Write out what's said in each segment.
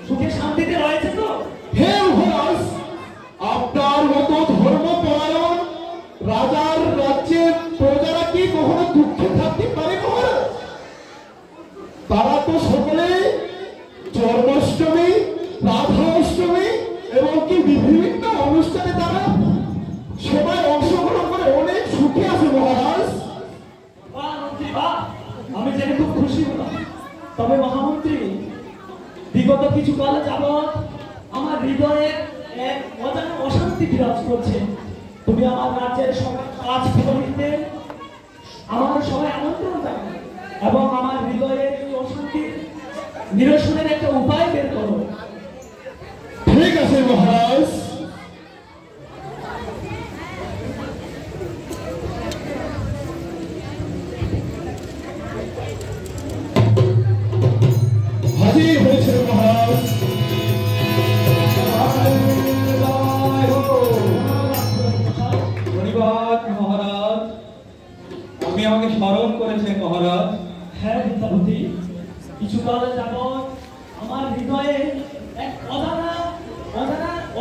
সুখে শান্তিতে রয়েছে তো? হে মহারাজ, আপনার মতো ধর্মপরায়ণ রাজার রাজ্যে প্রজারা কি কখনো দুঃখে থাকতে পারে মহারাজ? তারা তো সকলে জন্মাষ্টমী, রাধাষ্টমী এবং কি বিভিন্ন অনুষ্ঠানে তারা সবাই অংশগ্রহণ করে অনেক সুখে আছে মহারাজ। আমি জেনে খুব খুশি হলাম। তবে মহামন্ত্রী, বিগত কিছু কাল যাবৎ আমার হৃদয়ে এক অজানা অশান্তি বিরাজ করছে। তুমি আমার রাজ্যের সবাই কাজ করতে আমার সবাই আমন্ত্রণ জানাও এবং আমার হৃদয়ের এই অশান্তি নিরসনের একটা উপায় বের করো। ঠিক আছে মহারাজ। হাজির হয়েছে মহারাজ। ধন্যবাদ মহারাজ, আপনি আমাকে স্মরণ করেছেন মহারাজ। হ্যাঁ বিদ্যাপতি, কিছু কাল যাবৎ আমার হৃদয়ে এক অজানা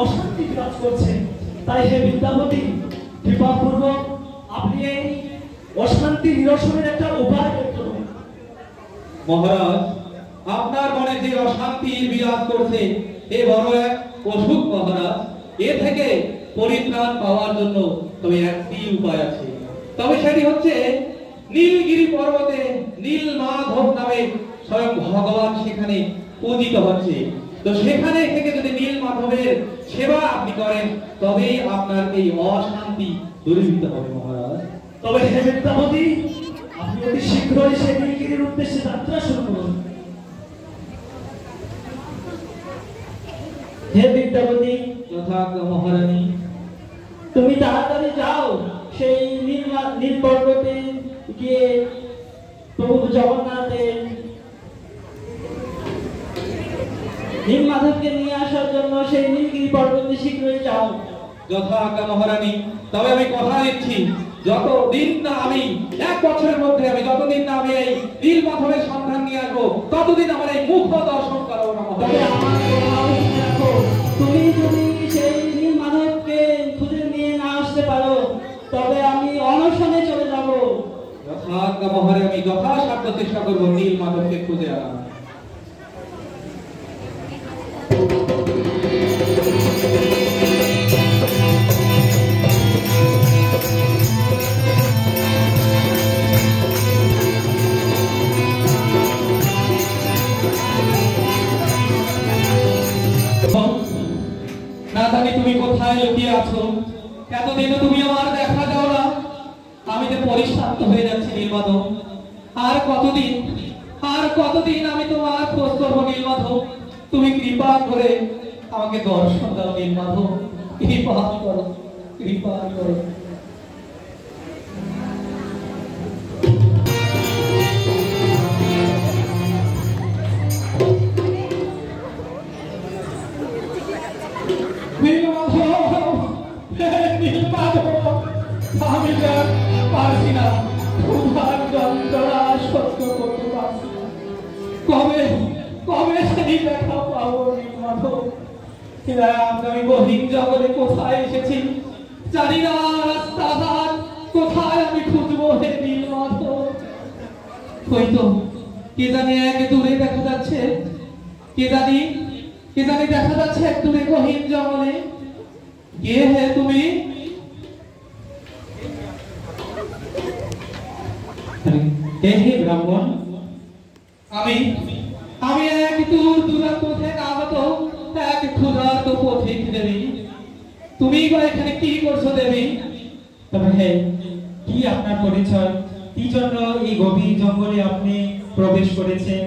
অশান্তি বিরাজ করছে। তাই হে বিদ্যাপতি, কৃপাপূর্বক আপনি এই অশান্তি নিরসনের একটা উপায় বের করুন। মহারাজ, আপনার মনে যে অশান্তি বিরাজ করছে এ বড় এক অসুখ মহারাজ। এ থেকে পরিত্রাণ পাওয়ার জন্য তবে একটি উপায় আছে, তবে সেটি হচ্ছে নীলগিরি পর্বতে নীল মাধব নামে স্বয়ং ভগবান সেখানে পূজিত হচ্ছে। তো সেখানে থেকে যদি নীল মাধবের সেবা আপনি করেন তবেই আপনার এই অশান্তি দূরীভূত হবে মহারাজ। তবে হে বিদ্যাপতি, আপনি অতি শীঘ্রই সেই নীলগিরির উদ্দেশ্যে যাত্রা শুরু করুন। হে বিদ্যাপতি, যথাজ্ঞা মহারানী। তুমি তাড়াতাড়ি যাও, সেই নীল পর্বতে গিয়ে প্রভু জগন্নাথের নীল মাধবকে নিয়ে আসার জন্য সেই নীলগিরি পর্বতে শীঘ্রই যাও। যথাজ্ঞা মহারানী। তবে আমি কথা দিচ্ছি, যতদিন না আমি 1 বছরের মধ্যে যতদিন না আমি এই নীল মাধবের সন্ধান নিয়ে আসবো ততদিন আমার এই মুখ দর্শন করাবো না। তবে আমার কথা রাখো, তুমি যদি সেই নীল মাধবকে খুঁজে নিয়ে না আসতে পারো তবে আমি অনশনে চলে যাব। যথাজ্ঞা মহারানী, আমি যথাসাধ্য চেষ্টা করবো নীল মাধবকে খুঁজে আনা। না জানি তুমি কোথায় লুকিয়ে আছো, এতদিনও তুমি আমার দেখা দাও না। আমি যে পরিশ্রান্ত হয়ে যাচ্ছি নীলমাধব। আর কতদিন আমি তোমার খোঁজ করবো নীলমাধব। তুমি কৃপা করে আমাকে দর্শন দাও নীলমাধব, কৃপা করো, কৃপা করো। আমি পারছি না, ক্ষুধার যন্ত্রণা সহ্য করতে পারছি না। কবে সেই দেখা পাবো নীলমাধব? আমি গহীন জঙ্গলে কোথায় এসেছি জানি না, রাস্তাঘাট কোথায় আমি খুঁজবো হে নীলমাধব? হয়তো কে জানে এক দূরে দেখা যাচ্ছে, কে জানি দেখা যাচ্ছে এক দূরে গহীন জঙ্গলে। কে হে তুমি? হে ব্রাহ্মণ, আমি এক দূরান্ত থেকে আগত এক ক্ষুধার্ত পথিক দেবী। তুমি এখানে কি করছো দেবী? তবে হে, কি আপনার পরিচয়? কি জন্য এই গভীর জঙ্গলে আপনি প্রবেশ করেছেন?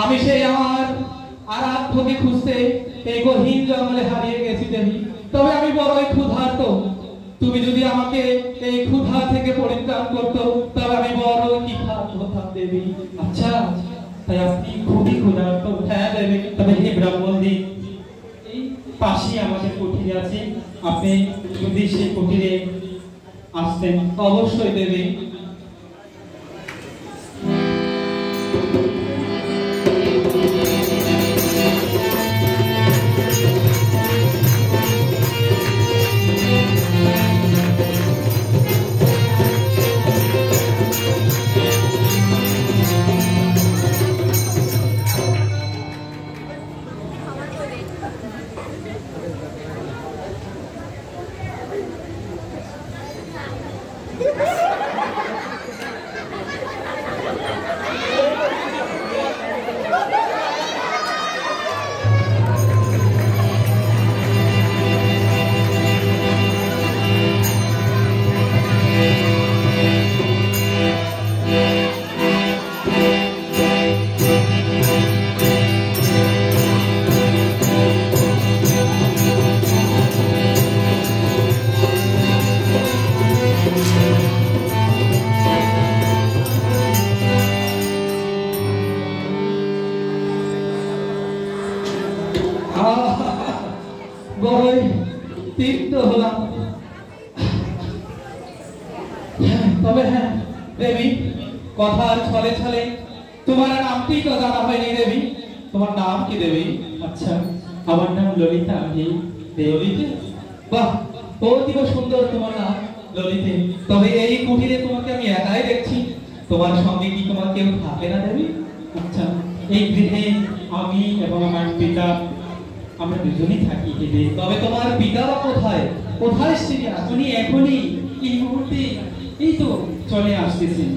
আমি সেই আমার আরাধ্যকে খুঁজতে এই গহীন জঙ্গলে হারিয়ে গেছি দেবী। তবে আমি বড়ই ক্ষুধার্ত। তুমি যদি আমাকে এই ক্ষুধা থেকে পরিত্রাণ করতো তবে আমি বড় কৃতার্থ হতাম দেবী। আচ্ছা, তাই আপনি খুবই ক্ষুধার্ত? হ্যাঁ দেবী। তবে হে ব্রাহ্মণদি, এই পাশে আমাদের কুঠির আছে, আপনি যদি সেই কুঠিরে আসতেন। অবশ্যই দেবী। বড়ই তৃপ্ত হলাম। তবে হ্যাঁ দেবী, কথার ছলে ছলে তোমার নামটি তো জানা হয়নি দেবী। তোমার নাম কি দেবী? আচ্ছা, আমার নাম ললিতা। ললিতে? বাহ, অতীব সুন্দর তোমার নাম ললিতে। তবে এই কুটিরে তোমাকে আমি একাই দেখছি, তোমার সঙ্গে কি তোমার কেউ থাকে না দেবী? আচ্ছা, এই গৃহে আমি এবং আমার পিতা আমরা দুজনেই থাকি। তবে তোমার পিতারা কোথায়? কোথায় তিনি আছেন? উনি এখনই এই মুহূর্তে এই তো চলে আসতেছেন।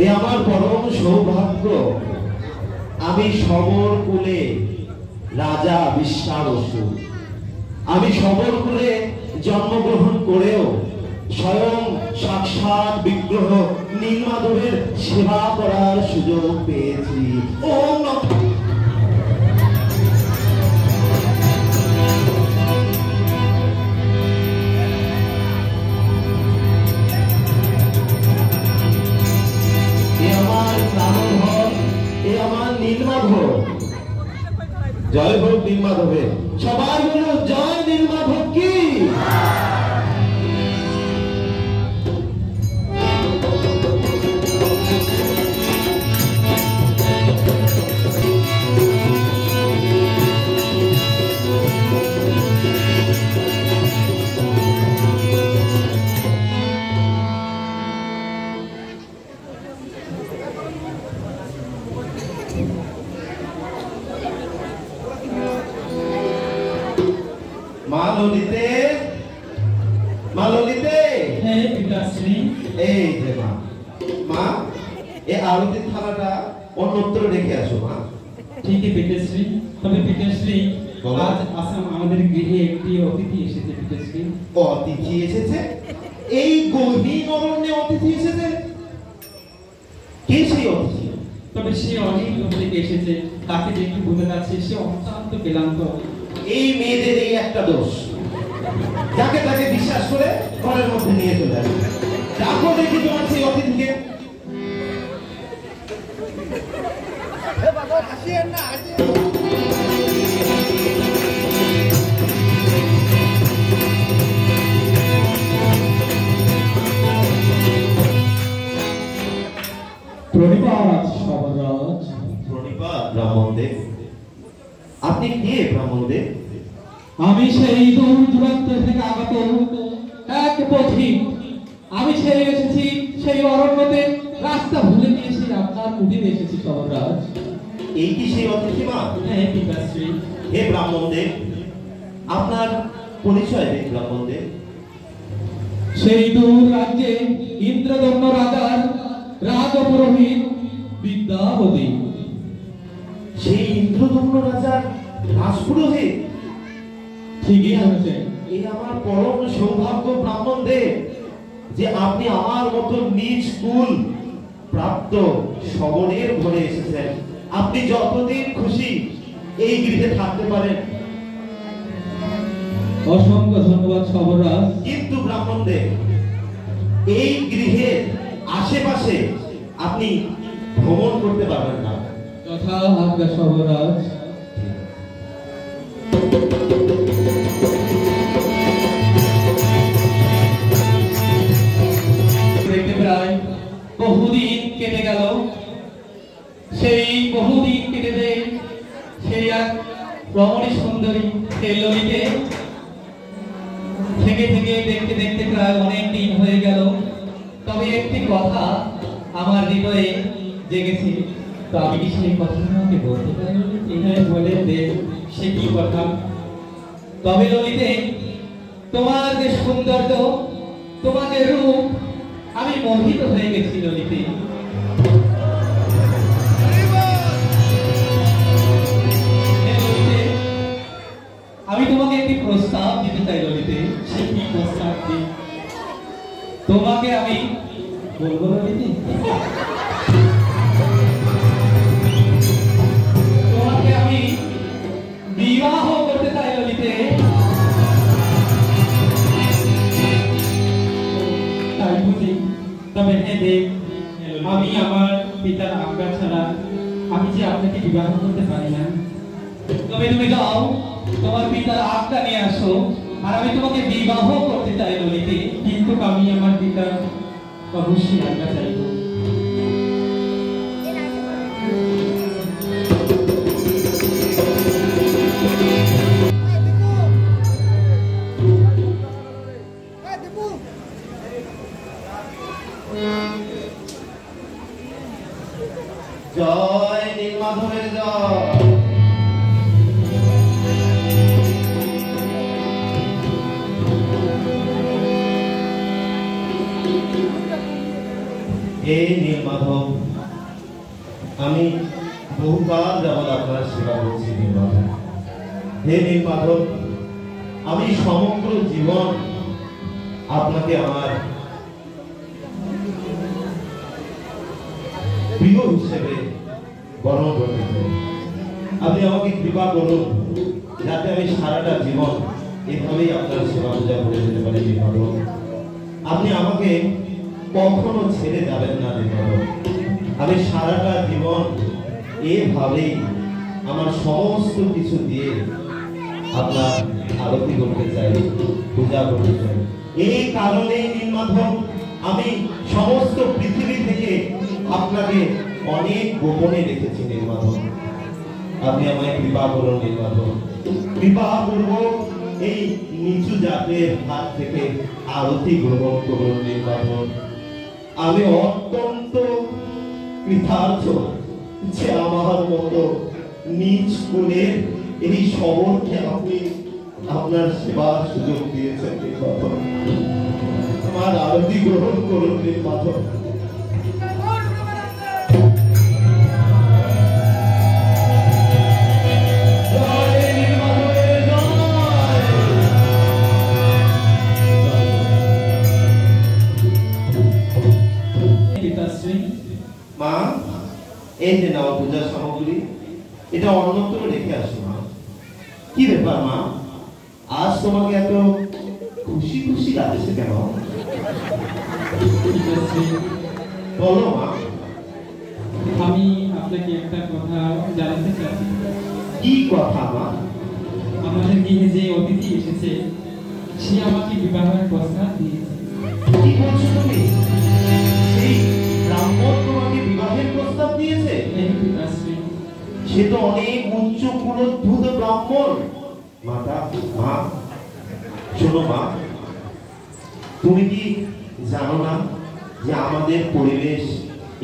এ আমার পরম সৌভাগ্য, আমি সবর কুলে রাজা বিশ্বাবসু। আমি সবর কুলে জন্মগ্রহণ করেও স্বয়ং সাক্ষাৎ বিগ্রহ নীলমাধবের সেবা করার সুযোগ পেয়েছি। ওম নমঃ। জয় হোক নীলমাধবের। সবাই বলো জয় নীলমাধব কি। মা ললিতে, মা ললিতে। হ্যাঁ পিতাশ্রী। এই যে মা, মা এই আরতির থালাটা অন্যত্র রেখে আসো মা। ঠিকই পিতাশ্রী। তবে পিতাশ্রী, বলো। আজ আসাম আমাদের গৃহে একটি অতিথি এসেছে পিতাশ্রী। অতিথি এসেছে? এই গহীন অরণ্যে অতিথি এসেছে? কে সেই অতিথি? তবে সে অনেক দূর থেকে এসেছে, তাকে দেখে বোঝা যাচ্ছে সে অত্যন্ত ক্লান্ত। এই মেয়েদের এই একটা দোষ, যাকে তাকে বিশ্বাস করে ঘরের মধ্যে নিয়ে চলে আসে। ডাকো দেখি তোমার সেই অতিথিকে। প্রণিপাত সবরাজ। প্রণিপাত ব্রাহ্মণদেব। আপনি কে ব্রাহ্মণদেব? আমি সেই দূর দূরান্ত থেকে আগত এক পথিক। আমি ছেড়ে এসেছি সেই অরণ্যতে, রাস্তা ভুলে গিয়েছি আপনার কুটিরে এসেছি সবরাজ। এই কি সেই অতিথি মা? হ্যাঁ পিতাশ্রী। হে ব্রাহ্মণদেব, আপনার পরিচয় দিন ব্রাহ্মণদেব। সেই দূর রাজ্যে ইন্দ্রদম্ন রাজার রাজপুরোহিত বিদ্যাপতি। সেই ইন্দ্রদম্ন রাজার রাজপুরোহিত? ঠিকই হয়েছে। এই আমার পরম সৌভাগ্য ব্রাহ্মণদেব যে আপনি আমার মতো নিজ কুল প্রাপ্ত শবনের ঘরে এসেছেন। আপনি যতদিন খুশি এই গৃহে থাকতে পারেন। অসংখ্য ধন্যবাদ সবরাজ। কিন্তু ব্রাহ্মণদেব, এই গৃহের আশেপাশে আপনি ভ্রমণ করতে পারবেন না। যথা আজ্ঞা সবরাজ। প্রায় বহুদিন এই ললিতে থেকে থেকে দেখতে দেখতে প্রায় অনেক দিন হয়ে গেল, তবে একটি কথা আমার হৃদয়ে জেগেছে। তো আমি কি সেই কথা তোমাকে বলতে পারি? হ্যাঁ, বলে দে, সে কি কথা? তবে ললিতে, তোমার যে সৌন্দর্য, তোমার যে রূপ, আমি মোহিত হয়ে গেছি ললিতে। হ্যাঁ ললিতে, আমি তোমাকে একটি প্রস্তাব দিতে চাই ললিতে। সে কি প্রস্তাব দে? তোমাকে আমি বলবো ললিতে, তোমাকে আমি বিবাহ করতে চাই ললিতে। তাই বুঝি? তবে হ্যাঁ দেব, আমি আমার পিতার আজ্ঞা ছাড়া আমি যে আপনাকে বিবাহ করতে পারি না। তবে তুমি যাও, তোমার পিতার আজ্ঞা নিয়ে আসো, আর আমি তোমাকে বিবাহ করতে চাই ললিতে। কিন্তু আমি আমার পিতার অবশ্যই আজ্ঞা চাইব। জয় নীলমাধবের জয়। এই নীলমাধব, আমি বহুকাল যাবৎ আপনার সেবা করছি নীলমাধব। হে নীলমাধব, আমি সমগ্র জীবন আপনাকে আমার প্রিয় হিসেবে বরণ করতে চাই। আপনি আমাকে কৃপা করুন যাতে আমি সারাটা জীবন এভাবেই আপনার সেবা পূজা করে যেতে পারি নীলমাধব। আপনি আমাকে কখনো ছেড়ে যাবেন না নীলমাধব। আমি সারাটা জীবন এভাবেই আমার সমস্ত কিছু দিয়ে আপনার আরতি করতে চাই, পূজা করতে চাই। এই কারণেই নীলমাধব আমি সমস্ত পৃথিবী থেকে আপনাকে অনেক গোপনে রেখেছি নীলমাধব। আপনি আমায় কৃপা করুন নীলমাধব। কৃপা পূর্বক এই নিচু জাতের হাত থেকে আরতি গ্রহণ করুন নীলমাধব। আমি অত্যন্ত কৃতার্থ যে আমার মতো নিজ কুলের এই শহরকে আপনি আপনার সেবার সুযোগ দিয়েছেন নীলমাধব। আমার আরতি গ্রহণ করুন নীলমাধব। মা, এই যে নাও পূজার সামগ্রী, এটা অন্যত্র রেখে আসো মা। কি ব্যাপার মা, আজ তোমাকে এত খুশি খুশি লাগছে কেন? বলো মা। আমি আপনাকে একটা কথা জানাতে চাই। কি কথা মা? আমাদের গৃহে যে অতিথি এসেছে, সে আমাকে বিবাহের প্রস্তাব দিয়েছে। কি বলছো তুমি? সেই ব্রাহ্মণ তোমাকে বিবাহের প্রস্তাব দিয়েছে? এই পিতাশ্রী, সে তো অনেক উচ্চ কুলোদ্ভূত ব্রাহ্মণ। মাতা, মা শোনো মা, তুমি কি জানো না যে আমাদের পরিবেশ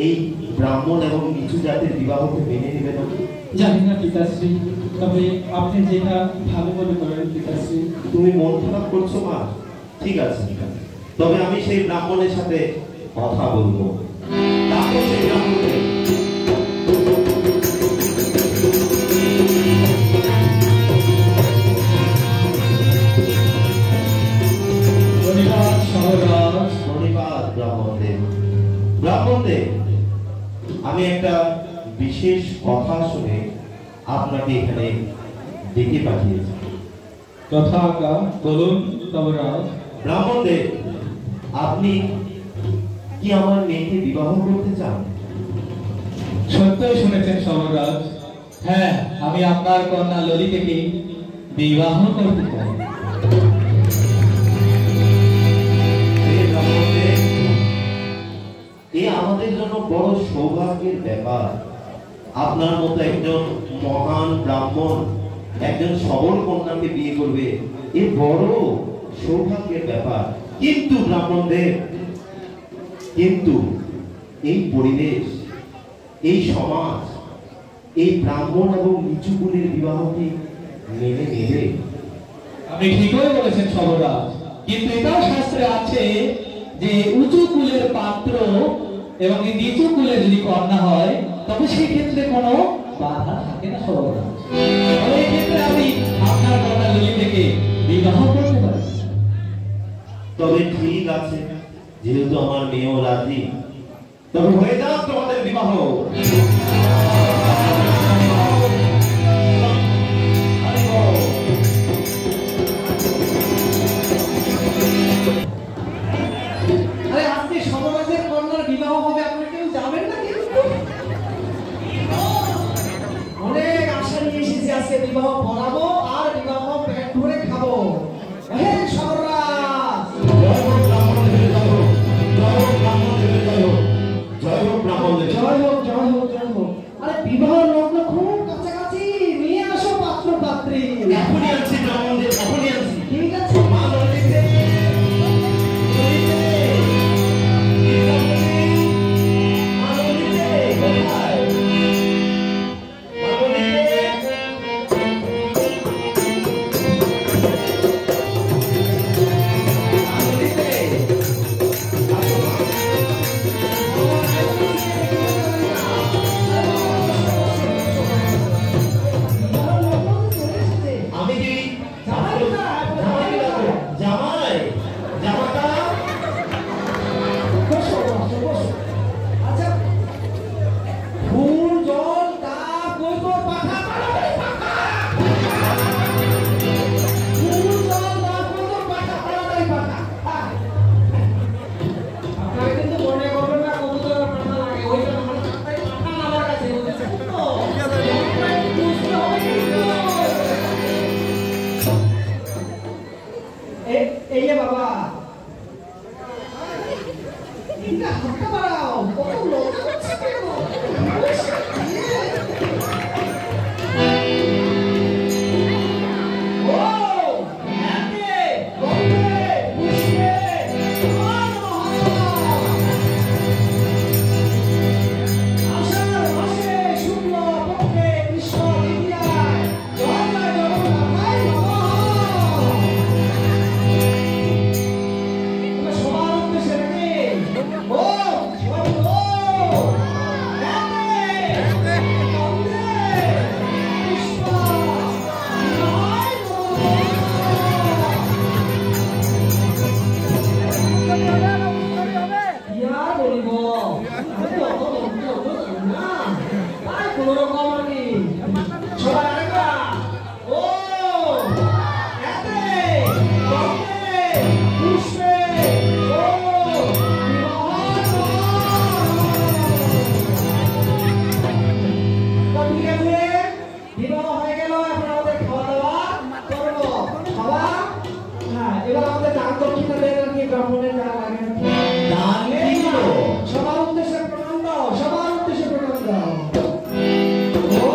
এই ব্রাহ্মণ এবং নিচু জাতের বিবাহকে মেনে নেবে না? জানি না পিতাশ্রী, তবে আপনি যেটা ভালো মনে করেন পিতাশ্রী। তুমি মন খারাপ করছো মা? ঠিক আছে, তবে আমি সেই ব্রাহ্মণের সাথে কথা বলবো। তারপর সেই ব্রাহ্মণকে ব্রাহ্মণদের আমি একটা বিশেষ কথা শুনে আপনাকে এখানে ডেকে পাঠিয়েছি। কথা বলুন তবরাজ। ব্রাহ্মণদের, আপনি কি আমার মেয়েকে বিবাহ করতে চান? সত্যই শুনেছেন সমরাজ। হ্যাঁ, আমি আপনার কন্যা ললিতাকে বিবাহ করতে চাই। এ আমাদের জন্য বড় সৌভাগ্যের ব্যাপার। আপনার মতো একজন মহান ব্রাহ্মণ একজন সবল কন্যাকে বিয়ে করবে, এ বড় সৌভাগ্যের ব্যাপার। কিন্তু ব্রাহ্মণদের, কিন্তু এই পরিবেশ, এই সমাজ, এই ব্রাহ্মণ এবং নিচু কুলের বিবাহকে মেনে নেবে? আপনি ঠিকই বলেছেন সবরাজ, কিন্তু এটাও শাস্ত্রে আছে যে উঁচু কুলের পাত্র এবং নিচু কুলের যদি কন্যা হয় তবে সেই ক্ষেত্রে কোনো বাধা থাকে না সবরাজ। তবে এই ক্ষেত্রে আমি আপনার কন্যা ললিতাকে বিবাহ করতে পারি। তবে ঠিক আছে, যেহেতু আমার মেয়েও রাজি, তবে হয়ে যাক তোমাদের বিবাহ। আরে আজকে সমাজের কন্যার বিবাহ হবে, আপনি কেউ যাবেন না? কিন্তু অনেক আশা নিয়ে এসেছি, আজকে বিবাহ পড়াবো আর বিবাহ পেট ভরে খাবো। হে সর্বরাজ, জয় হোক ব্রাহ্মণদের, জয় হোক, জয় হোক ব্রাহ্মণদের, জয় হোক, জয় হোক ব্রাহ্মণদের। জয় হোক, জয় হোক, জয় হোক। আরে বিবাহ লগ্ন খুব কাছাকাছি, নিয়ে আসো পাত্র পাত্রী। এখনই আনছি ব্রাহ্মণদের, এখনই আনছি। ঠিক আছে। মা ললিতে, ললিতে, মা ললিতে, কোথায়? মা ললিতে, মা ললিতে, আসো মা। আমি কি জামাই জামাই জামাটা বসো, বসো, বসো। আচ্ছা, ফুল জল ডাব গোবর পাখা পাড়াপাড়ি পাখা। ফুল জল ডাব গোবর পাখা পাড়াপাড়ি পাখা। আপনারা কিন্তু মনে করবেন না কবুতরের পাখা লাগে, ওইটা আমার পাখায় পাখা না লাগাছে, বুঝেছেন তো? বুঝতে হবে কিন্তু। এই যে বাবা, এটা হাতটা বাড়াও, কত লজ্জা করছে কেন? ও, একে, গন্ধে, পুষ্পে, নমঃ নমঃ। আষাঢ় মাসে শুক্ল পক্ষে কৃষ্ণ তৃতীয়ায়, জয় জয় জগন্নাথায় নমঃ। তোমরা সবার উদ্দেশ্যে নাকি? ও, সবাই বলো, একে, গন্ধে, পুষ্প, নমঃ নমঃ। কি আর বলিব, আমি তো অত মন্ত্র অত জানি না, তাই কোনো রকম আর কি। সবাই আরেকবার, ও, একে, গন্ধে, পুষ্পে, ও, নমঃ নমঃ। তো ঠিক আছে, বিবাহ হয়ে গেল, এখন আমাদের খাওয়া দাওয়া করবো। খাওয়া, হ্যাঁ, এবার আমাদের দান দক্ষিণা দেন আর কি, ব্রাহ্মণের যা লাগে আর কি। দান কি দিল? সবার উদ্দেশ্যে প্রণাম দাও, সবার উদ্দেশ্যে প্রণাম দাও। ও,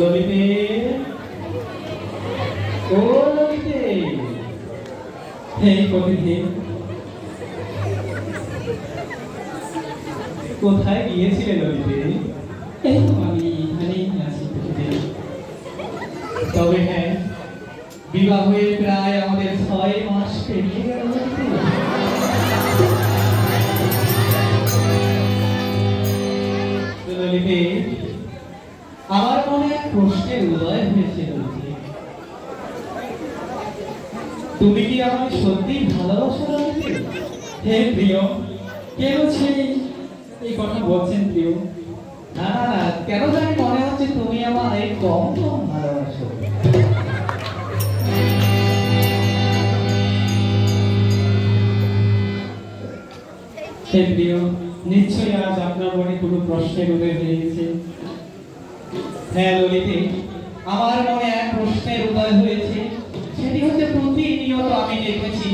ললিতে, ও ললিতে, এই প্রতিদিন কোথায় গিয়েছিলে ললিতে? এই তো আমি এখানেই আছি প্রতিদিন। তবে হ্যাঁ, বিবাহে প্রায় আমাদের 6 মাস পেরিয়ে গেল ললিতে। তো ললিতে, আমার মনে এক প্রশ্নের উদয় হয়েছে ললিতে। তুমি কি আমাকে সত্যি ভালোবাসো ললিতে? হে প্রিয়, কেন ছেলে এই কথা বলছেন প্রিয়? না না না, কেন জানি মনে হচ্ছে তুমি আমায় কম কম ভালোবাসো। হে প্রিয়, নিশ্চয়ই আজ আপনার মনে কোনো প্রশ্নের উদয় হয়েছে। হ্যাঁ ললিতে, আমার মনে এক প্রশ্নের উদয় হয়েছে। সেটি হচ্ছে প্রতিনিয়ত আমি দেখেছি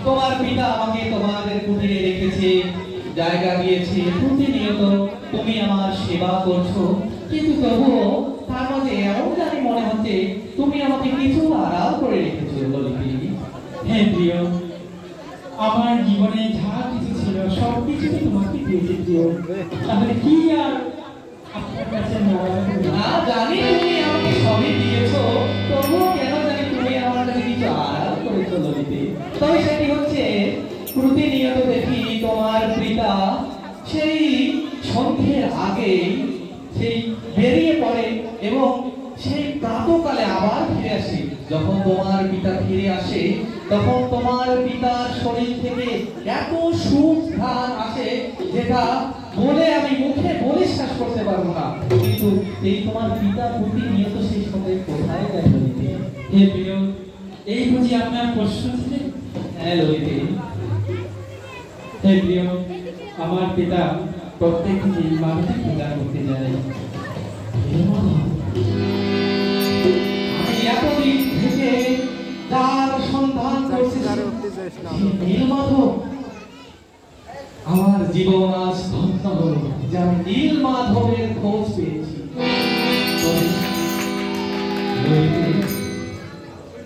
তোমার পিতা আমাকে তোমাদের কুটিরে রেখেছে, জায়গা দিয়েছে, প্রতিনিয়ত তুমি আমার সেবা করছো, কিন্তু তবুও তার মাঝে এমন জানি মনে হচ্ছে তুমি আমাকে কিছু আড়াল করে রেখেছো ললিতে। হে প্রিয়, আমার জীবনে যা কিছু ছিল সব কিছু তো তোমাকে দিয়েছি প্রিয়, তাহলে কি আর আপনার কাছে না জানি তুমি আমাকে সবই দিয়েছো, তবুও কেন জানি তুমি আমার কাছে কিছু আড়াল করেছো ললিতে। তবে সেটি হচ্ছে প্রতিনিয়ত দেখি তোমার পিতা সেই সন্ধ্যের আগে সেই বেরিয়ে পড়ে এবং সেই প্রাতকালে আবার ফিরে আসে। যখন তোমার পিতা ফিরে আসে তখন তোমার পিতার শরীর থেকে এত সুখ ঘ্রাণ আসে যেটা বলে আমি মুখে বলে শেষ করতে পারবো না। কিন্তু এই তোমার পিতা প্রতিনিয়ত সেই সময় কোথায় যায় ললিতে? হে প্রিয়, এই বুঝি আপনার প্রশ্ন ছিল? হ্যাঁ ললিতে। হে প্রিয়, আমার পিতা প্রত্যেক দিন মাকে পূজা করতে যায়। আমি এতদিন থেকে তার সন্ধান করছি নীলমাধব। আমার জীবন আজ ধন্য হলো যে আমি নীলমাধবের খোঁজ পেয়েছি।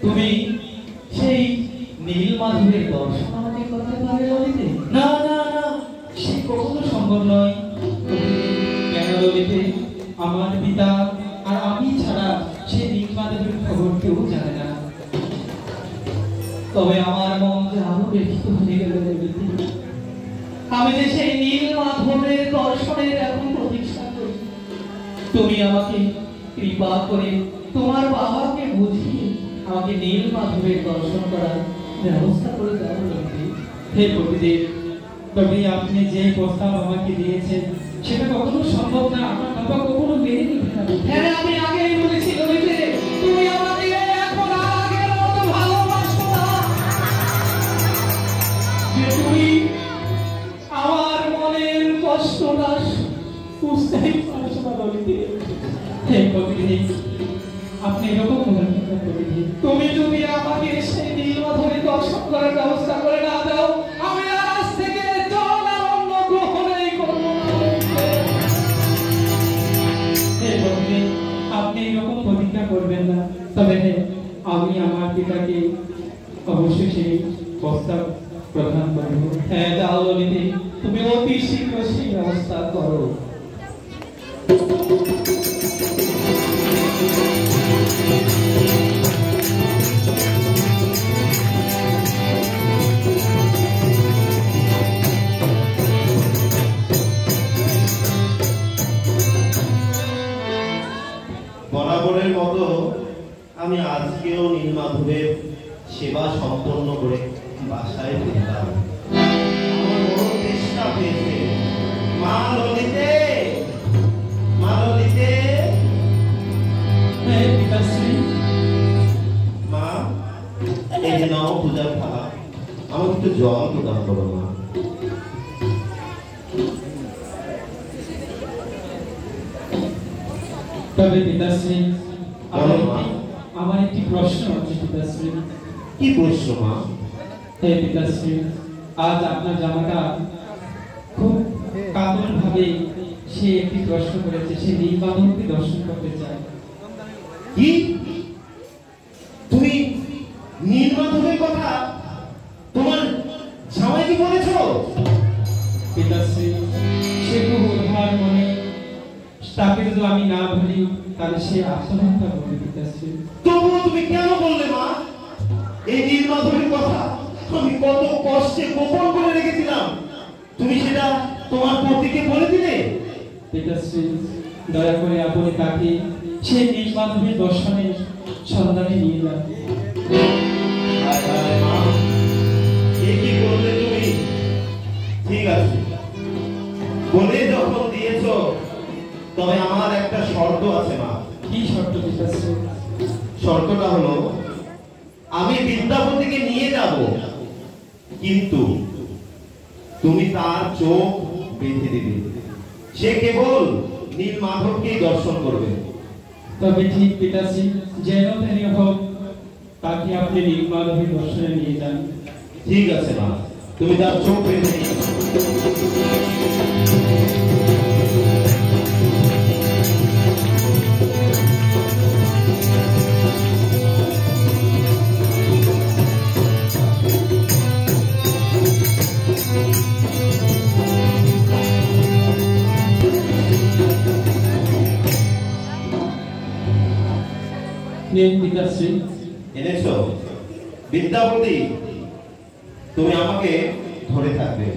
তুমি সেই নীলমাধবের দর্শন আমাকে করতে পারবে ললিতে? না না না, সে কখনো সম্ভব নয়। কেন ললিতে? আমার পিতা আর আমি ছাড়া সে নীলমাধবের খবর কেউ জানে না। তবে আমার মন যে আরো ব্যথিত হয়ে গেল ললিতে। আমি যে সেই নীলমাধবের দর্শনের এখন প্রতীক্ষা করি। তুমি আমাকে কৃপা করে তোমার বাবাকে বুঝিয়ে আমাকে নীলমাধবের দর্শন করার ব্যবস্থা করে দাও ললিতে। হে প্রভুদেব, তবে আপনি যে প্রস্তাব আমাকে দিয়েছেন সেটা কখনো সম্ভব না। আমার বাবা কখনো মেনে নিতে না। হ্যাঁ আমি আগেই বলেছি ললিতে, তুমি আমাকে এখন আগের মতো ভালোবাসো না। যে তুমি আমার মনের কষ্টটা বুঝতেই পারছো না ললিতে। হে প্রভুদেব, আপনি এরকম বলেন না প্রভুদেব। তুমি যদি আমাকে সেই নীলমাধবের দর্শন করার ব্যবস্থা করে না দাও, আমি আজ থেকে জল আর অন্ন গ্রহণই করবো না। হে প্রভুদেব, আপনি এরকম প্রতিজ্ঞা করবেন না। তবে আমি আমার পিতাকে অবশ্যই সেই প্রস্তাব প্রদান করব। হ্যাঁ যাও ললিতে, তুমি অতি শীঘ্র সেই ব্যবস্থা করো। বরাবরের মতো আমি আজকেও নীলমাধবের সেবা সম্পন্ন করে বাসায় ফিরলাম। আমার বড় চেষ্টা পেয়েছে। মা ললিতে, মা ললিতে, হে পিতাশ্রী, মা এই যে নাও পূজার থালা, আমাকে একটু জল প্রদান করো মা। তবে পিতাশ্রী, বলো মা। আমার একটি প্রশ্ন আছে পিতাশ্রী। কি প্রশ্ন মা? হে পিতাশ্রী, আজ আপনার জামাটা খুব কাতর ভাবে সে একটি প্রশ্ন করেছে। সে নীলমাধবকে দর্শন করতে চায়। কি তুমি নীলমাধবের কথা তোমার জামাইকে বলেছো? পিতাশ্রী, সে খুব উদার মনে, তাকে যদি আমি না বলি তাহলে সে আত্মহত্যা করবে পিতাশ্রী। তবুও তুমি কেন বললে মা এই নীলমাধবের কথা? আমি কত কষ্টে গোপন করে রেখেছিলাম, তুমি সেটা তোমার পতিকে বলে দিলে? পিতাশ্রী, দয়া করে আপনি তাকে সেই নীলমাধবের দর্শনের সন্ধানে নিয়ে যান। হায় হায় মা, এ কি করলে তুমি? ঠিক আছে, বলে যখন দিয়েছো, তবে আমার একটা শর্ত আছে মা। কি শর্ত পিতাশ্রী? শর্তটা হলো আমি বিদ্যাপতিকে নিয়ে যাব, কিন্তু তুমি তার চোখ বেঁধে দিবে, সে কেবল নীল মাধবকেই দর্শন করবে। তবে ঠিক পিতাশ্রী, যেন তেন হোক, তাকে আপনি নীলমাধবের দর্শনে নিয়ে যান। ঠিক আছে মা, তুমি তার চোখ বেঁধে নিয়ে যাও। নিন পিতাশ্রী। এনেছো বিদ্যাপতি, তুমি আমাকে ধরে থাকবে,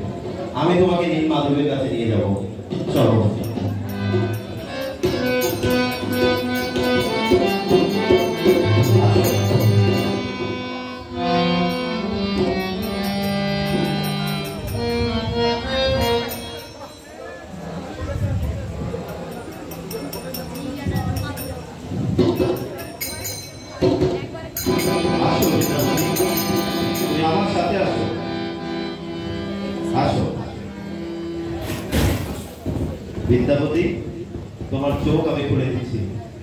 আমি তোমাকে নীল মাধবের কাছে নিয়ে যাব। চলো। আমার সাথে আসো, আসো। বিদ্যাপতি, তোমার চোখ আমি খুলে দিচ্ছি,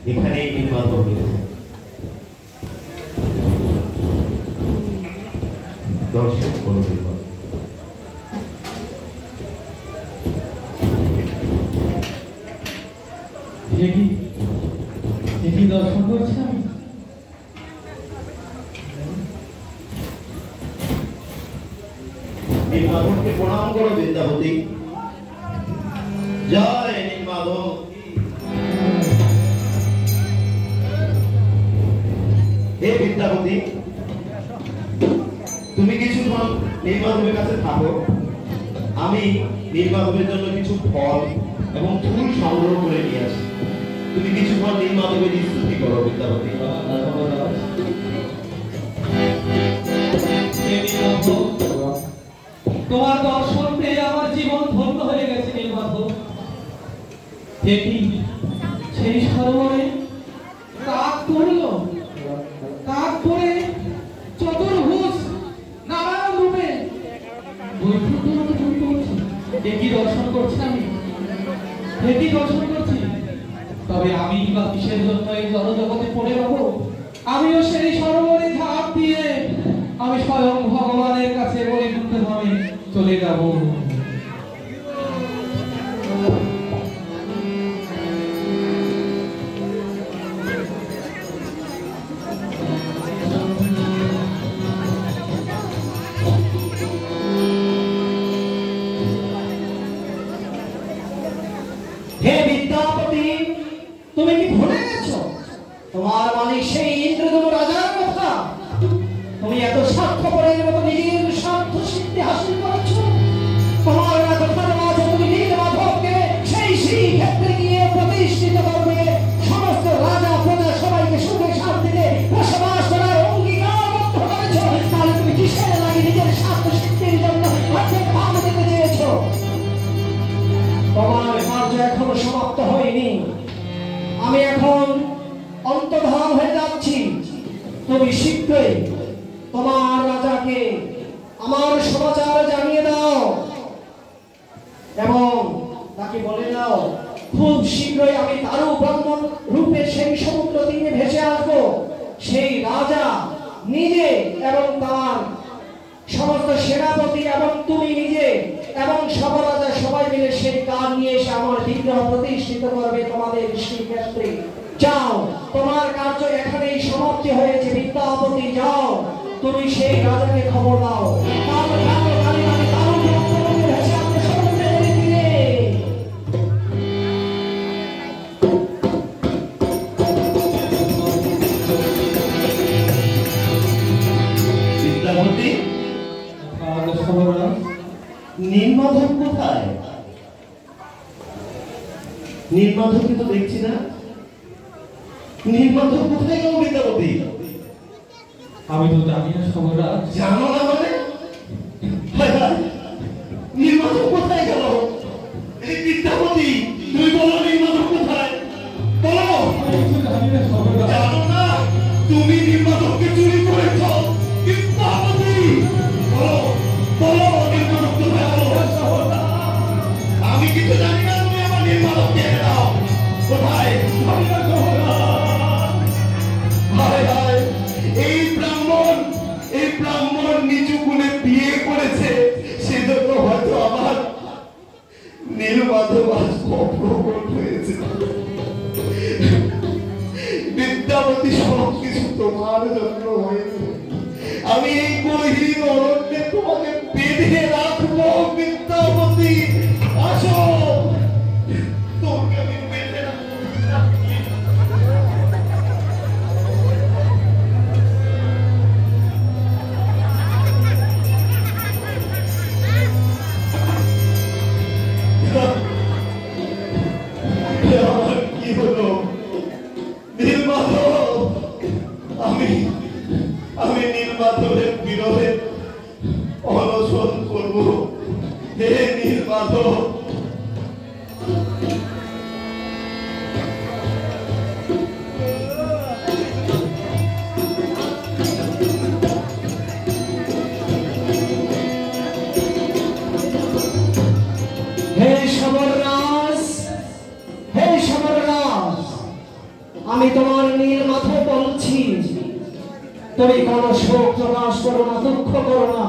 এখানেই নীল মাধব রয়েছে। দর্শন করো। দেখি দর্শন করছি আমি। নীল মাধবকে প্রণাম করো বিদ্যাপতি। জয় নীল মাধব। হে বিদ্যাপতি, তুমি কিছুক্ষণ নীল মাধবের কাছে থাকো, আমি নীল মাধবের জন্য কিছু ফল এবং ফুল সংগ্রহ করে নিয়ে আসি। তুমি কিছুক্ষণ নীল মাধবের স্তুতি করো বিদ্যাপতি। তোমার দর্শন পেয়ে আমার জীবন ধন্য হয়ে গেছে নীলমাধব। সেই সরোবরে কাক পড়ল, কাক পড়ে চতুর্ভুজ নারায়ণ রূপে দেখি দর্শন করছি আমি, দেখি দর্শন করছি। তবে আমি বা কিসের জন্য এই জড়জগতে পড়ে রব? আমিও সেই সরোবরে ঝাঁপ দিয়ে আমি স্বয়ং ভগবানের কাছে বলিমুক্ত ভাবে চলে যাব। হে বিদ্যাপতি, তুমি কি ভুলে গেছো তোমার মালিক সেই ইন্দ্রদম রাজার কথা? তুমি এত স্বার্থপরের মতো নিজের স্বার্থ সিদ্ধি হাসিল করেছো। তোমার কথার মাঝে তুমি নীল মাধবকে সেই শ্রীক্ষেত্রে গিয়ে প্রতিষ্ঠিত করবে, সমস্ত রাজা প্রজা সবাইকে সুখে শান্তিতে বসবাস করার অঙ্গীকারবদ্ধ করেছো। তাহলে তুমি কিসের লাগে নিজের স্বার্থ সিদ্ধির জন্য অর্ধেক ভাগ দিতে চেয়েছো? তোমার কার্য এখনো সমাপ্ত হয়নি। আমি এখন অন্তর্ধান হয়ে যাচ্ছি। তুমি শীঘ্রই তোমার রাজাকে আমার সমাচার জানিয়ে দাও এবং তাকে বলে দাও খুব শীঘ্রই আমি দারু ব্রাহ্মণ রূপে সেই সমুদ্র তীরে ভেসে আসবো। সেই রাজা নিজে এবং তার সমস্ত সেনাপতি এবং তুমি নিজে এবং সবরাজা সবাই মিলে সেই কাজ নিয়ে এসে আমার বিগ্রহ প্রতিষ্ঠিত করবে তোমাদের শ্রীক্ষেত্রে। যাও, তোমার কার্য এখানেই সমাপ্তি হয়েছে। বিদ্যাপতি, যাও, তুমি সেই রাজাকে খবর দাও। বিদ্যাপতি, নীল মাধব কোথায়? নীল মাধবকে তো দেখছি না। নীল মাধব কোথায় গেল বিদ্যাপতি? আমি তো জানি না সবরাজ। জানো না মানে? নীল মাধব কোথায় গেল? এই বিদ্যাপতি, তুমি বলো নীল মাধব কোথায়? বলো। জানি না সবরাজ। জানো না তুমি নীল মাধবকে চুরি করেছো? বিদ্যাপতি, বলো বলো নীল মাধব কোথায়? বলো। নীলমাধব আজ অপ্রকট হয়েছে। বিদ্যাপতি সব কিছু তোমার জন্য হয়েছে। আমি এই গহীন অরণ্যে তোমাকে বেঁধে রাখবো বিদ্যাপতি। আসো, তোমাকে আমি বেঁধে রাখবো। আমার কি হলো নীলমাধব? আমি নীলমাধবের বিরহে অনশন করব। হে নীলমাধব, হে সমররাজ, হে সমররাজ, আমি তোমার নীলমাধব বলছি, তুমি কোনো শোক প্রকাশ করো না, দুঃখ করো না।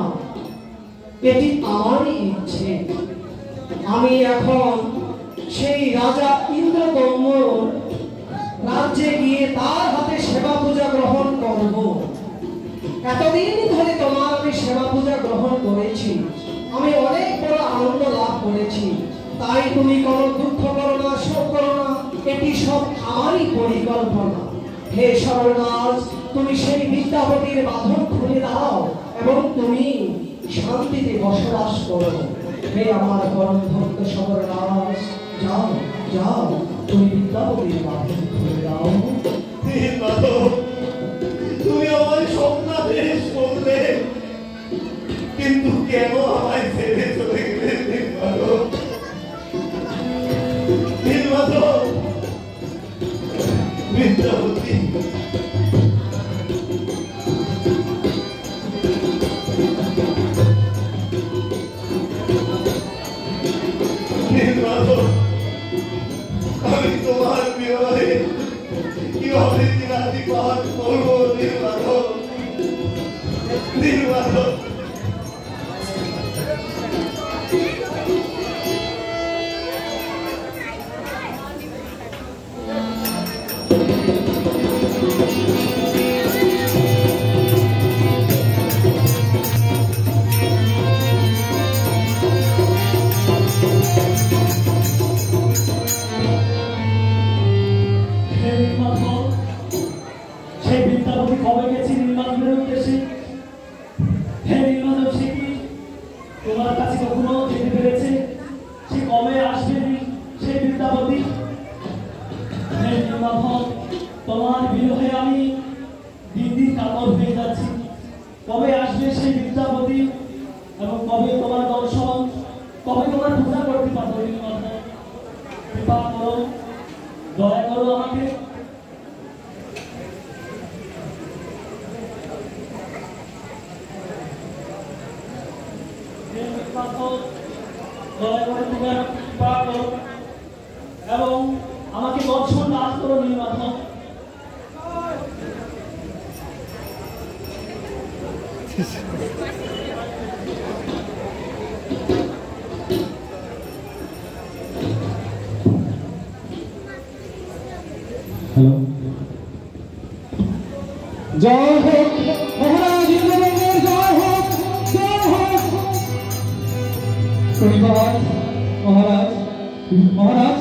এটি আমারই ইচ্ছে। আমি এখন সেই রাজা ইন্দ্রদম্নর রাজ্যে গিয়ে তার হাতে সেবা পূজা গ্রহণ করব। এতদিন ধরে তোমার আমি সেবা পূজা গ্রহণ করেছি, আমি অনেক বড় আনন্দ লাভ করেছি। তাই তুমি কোনো দুঃখ করো না, শোক করো না, এটি সব আমারই পরিকল্পনা। হে সরনাথ, তুমি সেই বিদ্যাপতির বাঁধন খুলে দাও এবং তুমি শান্তিতে বসবাস করো। হে আমার পরম ভক্ত সরনাথ, যাও যাও, তুমি বিদ্যাপতির বাঁধন খুলে দাও। নীলমাধব, তুমি আমায় স্বপ্নাদেশ করলে, কিন্তু কেন আমায় ছেড়ে চলে গেলে নীলমাধব? নীলমাধব, বিদ্যাপতি, নীলমাধব, আমি তোমার বিরহে কিভাবে দিনাতি পাঠ করবো? নীলমাধব, নীলমাধব, হে নীলমাধব, সেই বিদ্যাপতি কবে গেছি নীলমাধবের উদ্দেশ্যে? হে নীলমাধব, সে কি তোমার কাছে কখনো যেতে পেরেছে? সে কবে আসবে সেই বিদ্যাপতি? হে নীলমাধব, তোমার বিরহে আমি দিন দিন কাতর হয়ে যাচ্ছি। কবে আসবে সেই বিদ্যাপতি এবং কবে তোমার দর্শন, কবে তোমার পূজা করতে পারবো? নীলমাধব, কৃপা করো, দয়া করো আমাকে। দয়া করে তুমি আমাকে কৃপা করো এবং আমাকে দর্শন দান করো নীলমাধব। হ্যালো, জয় হোক মহারাজ ইন্দ্রবঙ্গের, জয় হোক, জয় হোক। পরিবার মহারাজ, মহারাজ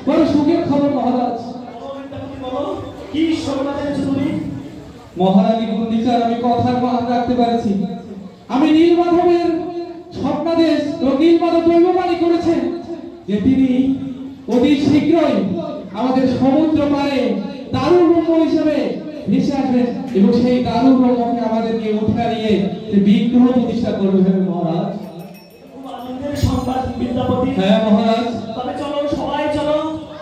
বড় সুখের খবর মহারাজ। কি শোনা যাচ্ছে তুমি? মহারানী গুন্ডিচার আমি কথার মান রাখতে পারছি। আমি নীলমাধবের স্বপ্নাদেশ এবং নীলমাধব দৈববাণী করেছেন যে তিনি অতি শীঘ্রই আমাদের সমুদ্র পারে দারুণ রম্য হিসেবে ভেসে আসবেন এবং সেই দারুণ রম্যকে আমাদেরকে উঠে নিয়ে বিগ্রহ প্রতিষ্ঠা করবেন মহারাজ। খুব আনন্দের সংবাদ বিদ্যাপতি। হ্যাঁ মহারাজ। তবে চলো, সবাই চলো,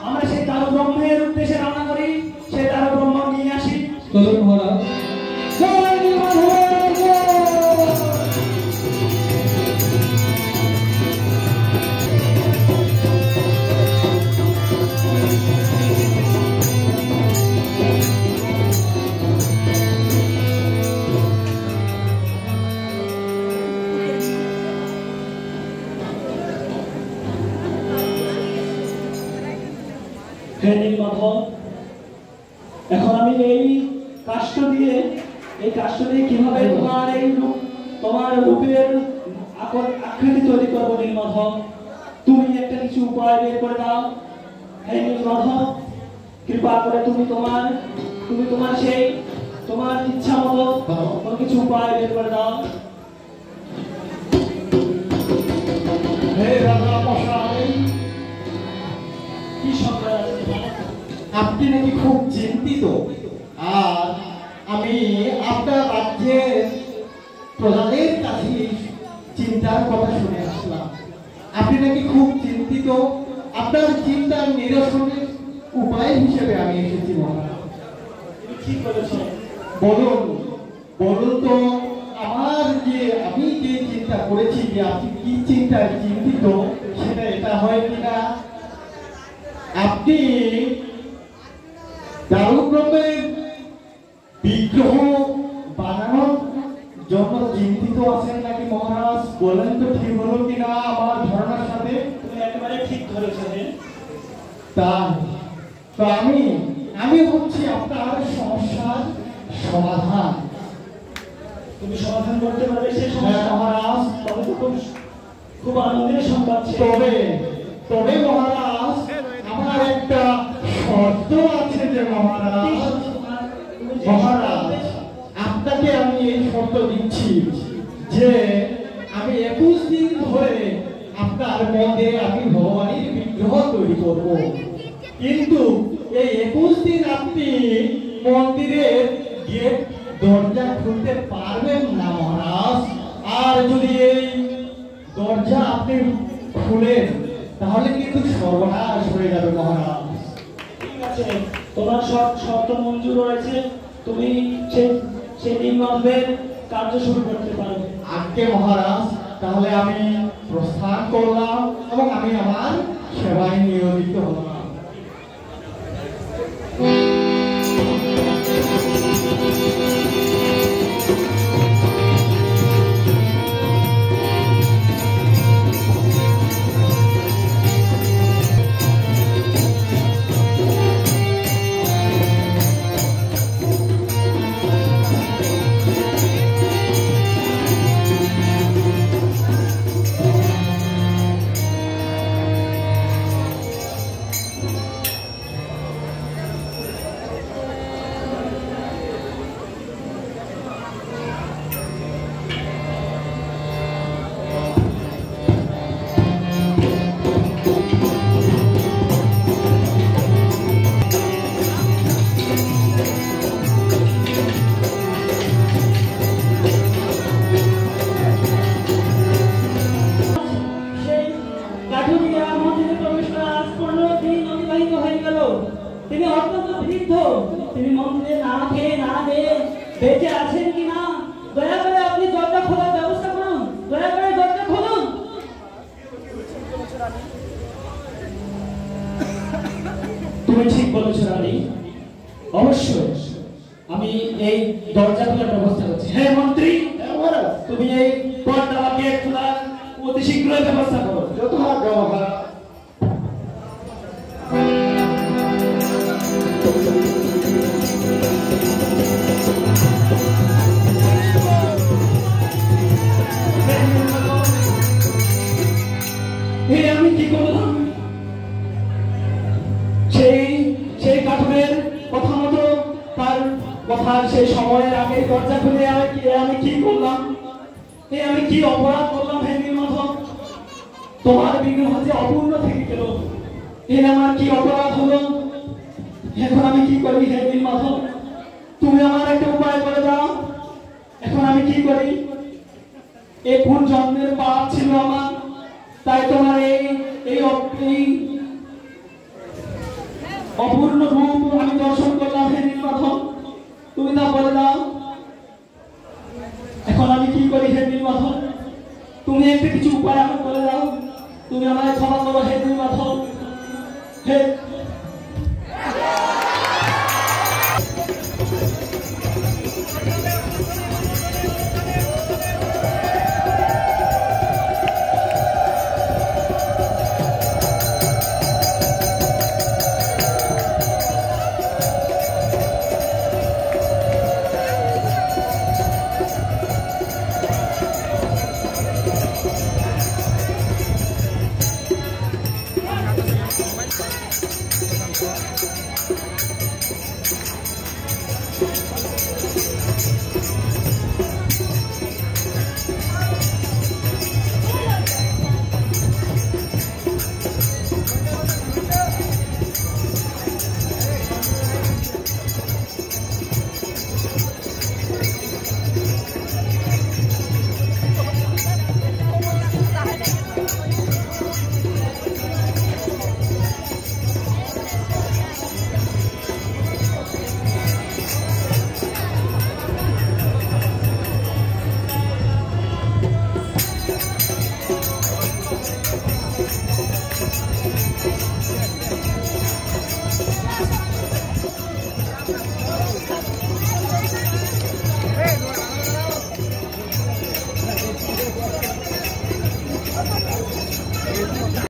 আমরা সেই দারু ব্রহ্মের উদ্দেশ্যে রান্না করি, সেই দারু ব্রহ্ম নিয়ে আসি। চলুন মহারাজ। জয় নীলমাধবের জয়। হে নীলমাধব, এখন আমি এই কাষ্ঠ দিয়ে কিভাবে তোমার রূপের আকৃতি তৈরি করবো নীলমাধব? তুমি একটা কিছু উপায় বের করে দাও। হে নীলমাধব, কৃপা করে তুমি তোমার সেই তোমার ইচ্ছা মতো কোনো কিছু উপায় বের করে দাও। হে রাজা মশাই, কি সংখ্যা আছে তোমার? আপনি নাকি খুব চিন্তিত, আর আমি আপনার রাজ্যের প্রজাদের কাছে চিন্তার কথা শুনে আসলাম। আপনি নাকি খুব চিন্তিত, আপনার চিন্তার নিরসনের উপায় হিসেবে আমি এসেছি মহারাজ। তুমি ঠিক বলেছো। বলুন বলুন তো, আমি যে চিন্তা করেছি, যে আপনি কি চিন্তায় চিন্তিত, সেটা এটা হয় কিনা? আপনি দারুব্রহ্মের বিগ্রহ বানানোর জন্য চিন্তিত আছেন নাকি মহারাজ? বলেন তো ঠিক হলো কিনা আমার ধারণার সাথে? তুমি একেবারে ঠিক ধরেছো। তাই তো আমি হচ্ছি আপনার সমস্যার সমাধান। তুমি সমাধান করতে পারবে সেই হ্যাঁ সমস্যা? মহারাজ। তবে তো খুব আনন্দের সংবাদ। তবে মহারাজ, আমার একটা শর্ত আছে যে মহারাজ, আপনাকে আমি এই শর্ত দিচ্ছি যে আমি 21 দিন ধরে আপনার মন্দিরে আমি ভগবানের বিগ্রহ তৈরি করব, কিন্তু এই 21 দিন আপনি মন্দিরের গেট দরজা খুলতে পারবেন না মহারাজ। আর যদি এই দরজা আপনি খুলেন তাহলে কিন্তু সর্বনাশ হয়ে যাবে মহারাজ। ঠিক আছে, তোমার সব শর্ত মঞ্জুর রয়েছে। তুমি সেই নীলমাধবের কার্য শুরু করতে পারো। আজকে মহারাজ, তাহলে আমি প্রস্থান করলাম এবং আমি আমার সেবায় নিয়োজিত হলাম। তিনি অত্যন্ত বৃদ্ধ। তিনি মন্দিরে না খেয়ে বেঁচে আছেন কিনা দয়া করে আপনি দরজা খোলার ব্যবস্থা করুন। দয়া করে দরজা খুলুন। তুমি ঠিক বলেছো রানী, অবশ্যই আমি এই দরজা খোলার ব্যবস্থা করছি। হ্যাঁ মন্ত্রী, তুমি এই পর্দা বা গেট খোলার অতি শীঘ্রই ব্যবস্থা করো। যথাজ্ঞ মহারাজ। আমি কি করলাম? সেই কাঠুরের কথা মতো তার কথার সেই সময়ের আগে দরজা খুলে আমি কি করলাম? আমি কি অপরাধ করলাম? হে নীলমাধব, তোমার বিগ্রহ যে অপূর্ণ থেকে গেল, আমার কি অপরাধ হলো? এখন আমি কি করি? হে নীলমাধব, তুমি আমার একটা উপায় করে দাও। এখন আমি কি করি? এই কোন জন্মের পাপ ছিল আমার, তাই তোমার এই অপূর্ণ রূপ আমি দর্শন করলাম। হে নীলমাধব, তুমি তা বলে দাও। এখন আমি কি করি? হে নীলমাধব, তুমি একটা কিছু উপায় আমাকে বলে দাও। তুমি আমায় ক্ষমা করো হে নীলমাধব। হে